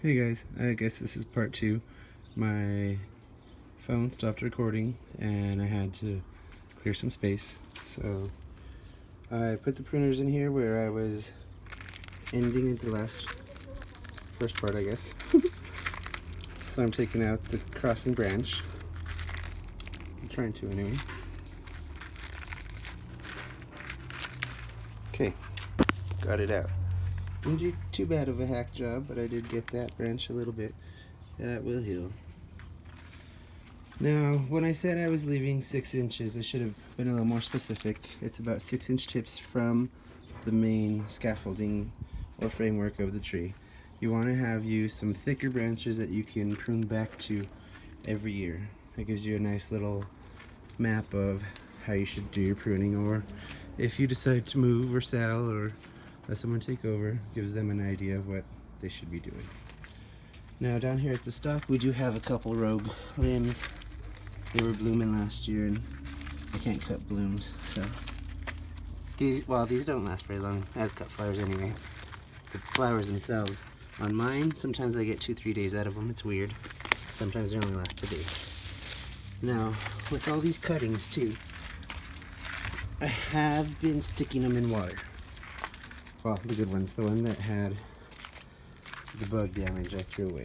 Hey guys, I guess this is part 2. My phone stopped recording and I had to clear some space. So I put the pruners in here where I was ending at the first part, I guess. So I'm taking out the crossing branch. I'm trying to anyway. Okay, got it out. Didn't do too bad of a hack job, but I did get that branch a little bit. That will heal. Now, when I said I was leaving 6 inches, I should have been a little more specific. It's about 6-inch tips from the main scaffolding or framework of the tree. You want to use some thicker branches that you can prune back to every year. That gives you a nice little map of how you should do your pruning, or if you decide to move or sell or let someone take over, gives them an idea of what they should be doing. Now down here at the stock, we do have a couple rogue limbs. They were blooming last year and I can't cut blooms, so these don't last very long as cut flowers anyway. The flowers themselves, on mine, sometimes I get 2-3 days out of them. It's weird. Sometimes they only last a day. Now, with all these cuttings too, I have been sticking them in water. Well, the good ones, the one that had the bug damage I threw away.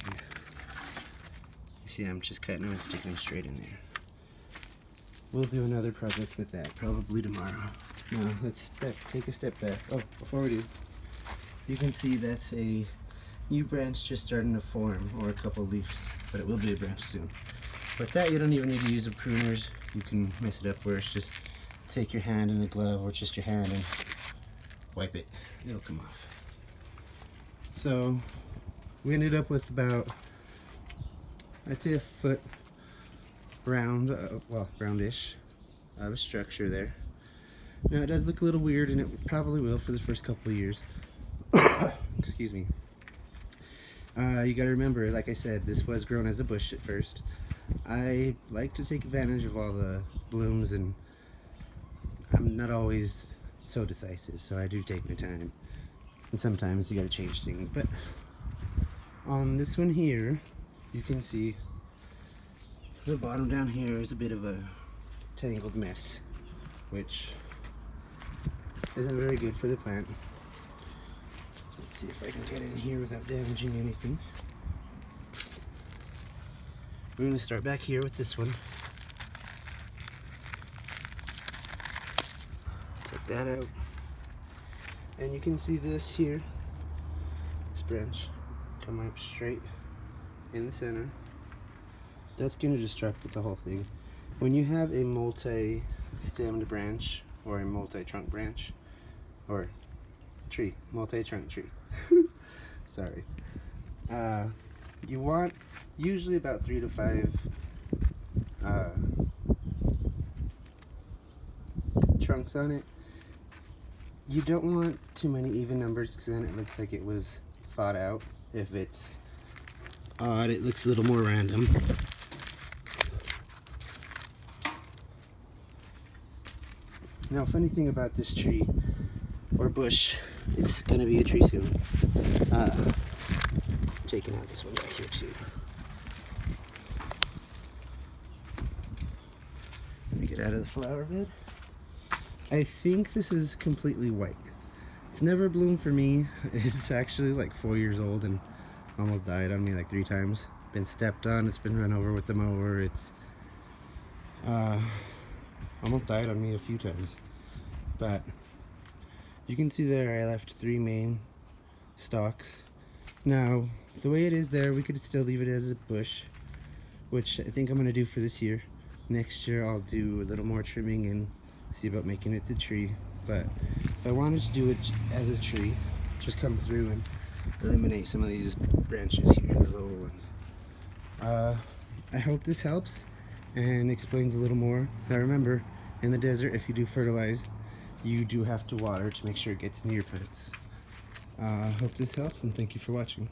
You see, I'm just cutting them and sticking them straight in there. We'll do another project with that, probably tomorrow. Now, let's take a step back. Oh, before we do, you can see that's a new branch just starting to form, or a couple leaves, but it will be a branch soon. With that, you don't even need to use the pruners. You can mess it up where it's just take your hand in a glove, or just your hand, and wipe it. It'll come off. So we ended up with about, I'd say, a foot round, roundish of a structure there. Now it does look a little weird, and it probably will for the first couple of years. Excuse me. You gotta remember, like I said, this was grown as a bush at first. I like to take advantage of all the blooms, and I'm not always so decisive, so I do take my time. And sometimes you gotta change things. But on this one here, you can see the bottom down here is a bit of a tangled mess, which isn't very good for the plant. Let's see if I can get in here without damaging anything. We're going to start back here with this one. Take that out. And you can see this here, this branch, coming up straight in the center. That's going to disrupt the whole thing. When you have a multi-stemmed branch, or a multi-trunk branch, or tree, multi-trunk tree, sorry, you want usually about 3 to 5 trunks on it. You don't want too many even numbers, because then it looks like it was thought out. If it's odd, it looks a little more random. Now, funny thing about this tree, or bush, it's going to be a tree soon. Taking out this one back here too. Let me get out of the flower bed. I think this is completely white. It's never bloomed for me. It's actually like 4 years old and almost died on me like 3 times. Been stepped on, it's been run over with the mower, it's almost died on me a few times. But you can see there I left 3 main stalks. Now, the way it is there, we could still leave it as a bush, which I think I'm going to do for this year. Next year I'll do a little more trimming and see about making it the tree. But if I wanted to do it as a tree, just come through and eliminate some of these branches here, the lower ones. I hope this helps and explains a little more. Now remember, in the desert, if you do fertilize, you do have to water to make sure it gets into your plants. Hope this helps, and thank you for watching.